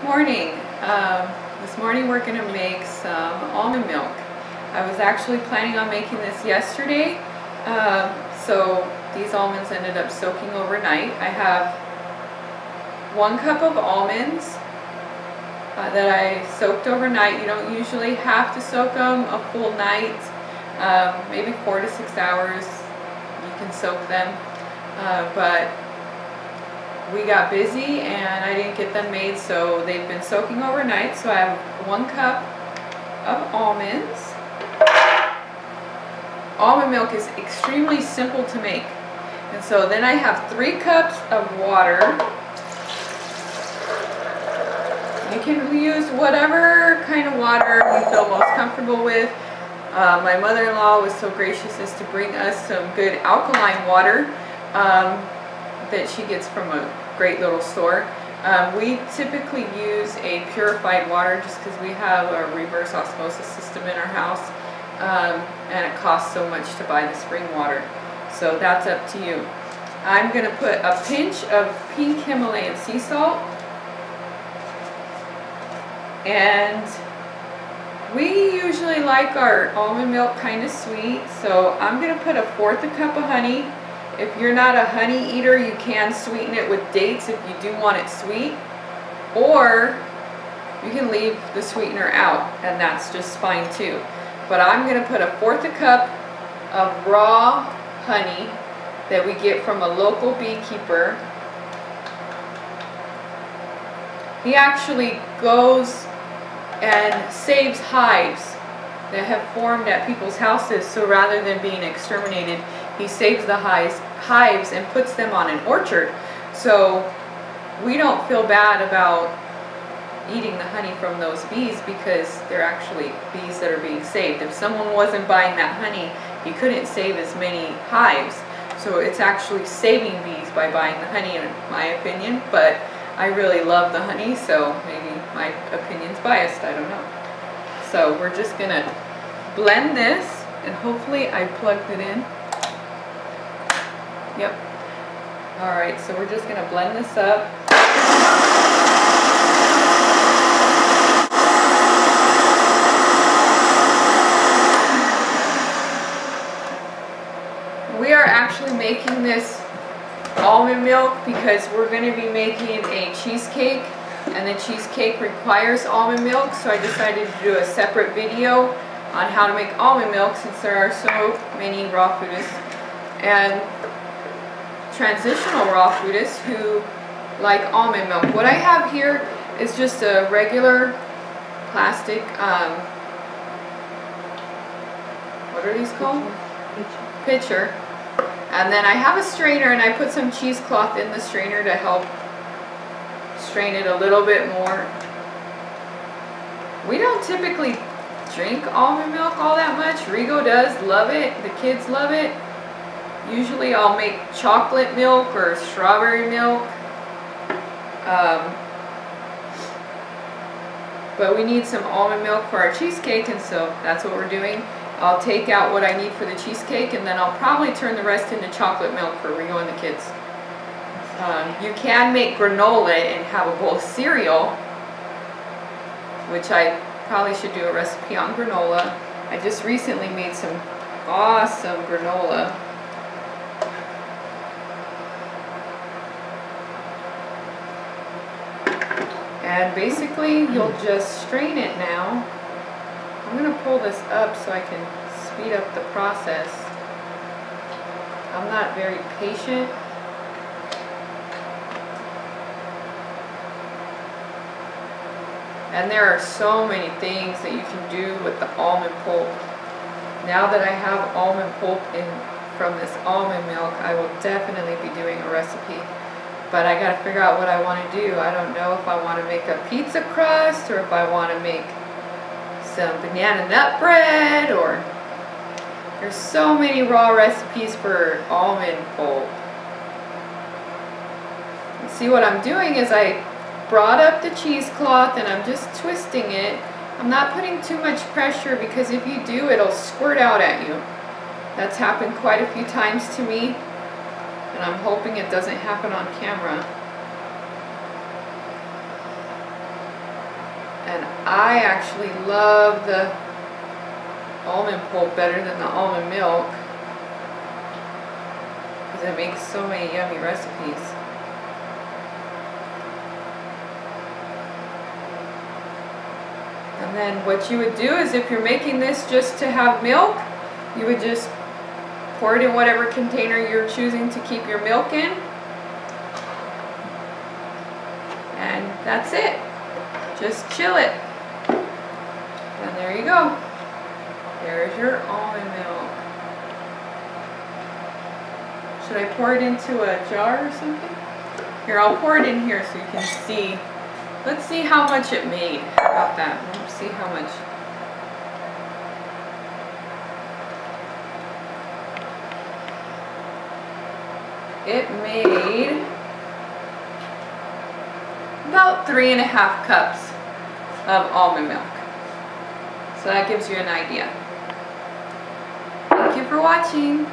Morning. This morning we're going to make some almond milk. I was actually planning on making this yesterday, so these almonds ended up soaking overnight. I have 1 cup of almonds that I soaked overnight. You don't usually have to soak them a full night, maybe 4 to 6 hours you can soak them, but we got busy and I didn't get them made, so they've been soaking overnight. So I have 1 cup of almonds. Almond milk is extremely simple to make. And so then I have 3 cups of water. You can use whatever kind of water you feel most comfortable with. My mother-in-law was so gracious as to bring us some good alkaline water that she gets from a great little store. We typically use a purified water just because we have a reverse osmosis system in our house, and it costs so much to buy the spring water. So that's up to you. I'm going to put a pinch of pink Himalayan sea salt, and we usually like our almond milk kind of sweet, so I'm going to put 1/4 cup of honey. If you're not a honey eater, you can sweeten it with dates if you do want it sweet, or you can leave the sweetener out and that's just fine too. But I'm going to put 1/4 cup of raw honey that we get from a local beekeeper. He actually goes and saves hives that have formed at people's houses, so rather than being exterminated, he saves the hives and puts them on an orchard. So we don't feel bad about eating the honey from those bees because they're actually bees that are being saved. If someone wasn't buying that honey, he couldn't save as many hives. So it's actually saving bees by buying the honey, in my opinion. But I really love the honey, so maybe my opinion's biased, I don't know. So we're just gonna blend this, and hopefully I plugged it in. Yep. Alright, so we're just gonna blend this up. We are actually making this almond milk because we're going to be making a cheesecake, and the cheesecake requires almond milk, so I decided to do a separate video on how to make almond milk since there are so many raw foodists and transitional raw foodists who like almond milk. What I have here is just a regular plastic, what are these called? Pitcher. And then I have a strainer, and I put some cheesecloth in the strainer to help strain it a little bit more. We don't typically drink almond milk all that much. Rigo does love it. The kids love it. Usually I'll make chocolate milk or strawberry milk. But we need some almond milk for our cheesecake, and so that's what we're doing. I'll take out what I need for the cheesecake, and then I'll probably turn the rest into chocolate milk for Rigo and the kids. You can make granola and have a bowl of cereal, which I probably should do a recipe on granola. I just recently made some awesome granola. And basically, you'll just strain it now. I'm going to pull this up so I can speed up the process. I'm not very patient. And there are so many things that you can do with the almond pulp. Now that I have almond pulp from this almond milk, I will definitely be doing a recipe. But I got to figure out what I want to do. I don't know if I want to make a pizza crust, or if I want to make some banana nut bread, or there's so many raw recipes for almond pulp. And see, what I'm doing is I brought up the cheesecloth and I'm just twisting it. I'm not putting too much pressure because if you do, it'll squirt out at you. That's happened quite a few times to me, and I'm hoping it doesn't happen on camera. And I actually love the almond pulp better than the almond milk because it makes so many yummy recipes. And then what you would do is if you're making this just to have milk, you would just pour it in whatever container you're choosing to keep your milk in. And that's it. Just chill it. And there you go. There's your almond milk. Should I pour it into a jar or something? Here, I'll pour it in here so you can see. Let's see how much it made. How about that? Let's see how much. It made about 3½ cups of almond milk. So that gives you an idea. Thank you for watching.